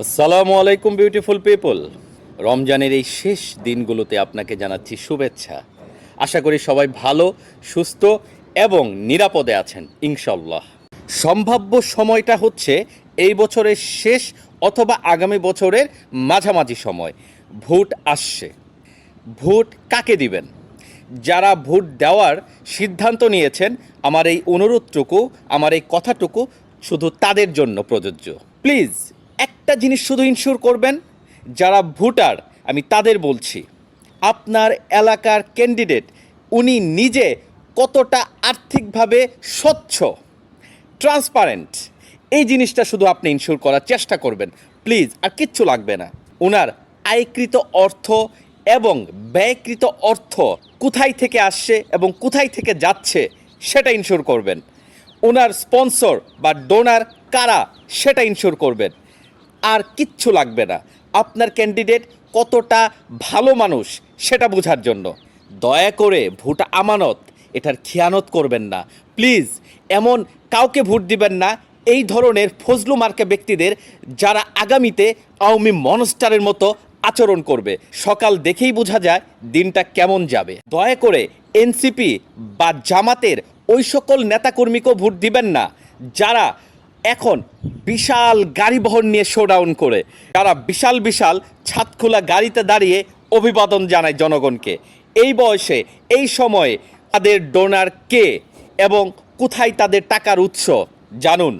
আসসালামু আলাইকুম beautiful people. রমজানের এই শেষ দিনগুলোতে আপনাকে জানাচ্ছি শুভেচ্ছা। আশা করি সবাই ভালো, সুস্থ এবং নিরাপদে আছেন ইনশাল্লাহ। সম্ভাব্য সময়টা হচ্ছে এই বছরের শেষ অথবা আগামী বছরের মাঝামাঝি সময়। ভোট আসছে। ভোট কাকে দিবেন? যারা ভোট দেওয়ার সিদ্ধান্ত নিয়েছেন, আমার এই অনুরোধটুকু, আমার এই কথাটুকু শুধু তাদের জন্য প্রযোজ্য। প্লিজ একটা জিনিস শুধু ইনশিওর করবেন, যারা ভোটার আমি তাদের বলছি, আপনার এলাকার ক্যান্ডিডেট উনি নিজে কতটা আর্থিকভাবে স্বচ্ছ, ট্রান্সপারেন্ট, এই জিনিসটা শুধু আপনি ইনশিওর করার চেষ্টা করবেন প্লিজ। আর কিচ্ছু লাগবে না। ওনার আয়কৃত অর্থ এবং ব্যয়কৃত অর্থ কোথায় থেকে আসছে এবং কোথায় থেকে যাচ্ছে সেটা ইনশিওর করবেন। ওনার স্পন্সর বা ডোনার কারা সেটা ইনশিওর করবেন। আর কিচ্ছু লাগবে না। আপনার ক্যান্ডিডেট কতটা ভালো মানুষ সেটা বোঝার জন্য দয়া করে ভোট আমানত, এটার খেয়ানত করবেন না প্লিজ। এমন কাউকে ভোট দিবেন না, এই ধরনের ফজলু মার্কা ব্যক্তিদের, যারা আগামীতে আওয়ামী মনস্টারের মতো আচরণ করবে। সকাল দেখেই বোঝা যায় দিনটা কেমন যাবে। দয়া করে এনসিপি বা জামাতের ওই সকল নেতাকর্মীকেও ভোট দিবেন না যারা এখন বিশাল গাড়ি বহর নিয়ে শোডাউন করে, যারা বিশাল বিশাল ছাদখোলা গাড়িতে দাঁড়িয়ে অভিবাদন জানায় জনগণকে। এই বয়সে এই সময়ে তাদের ডোনার কে এবং কোথায় তাদের টাকার উৎস জানুন।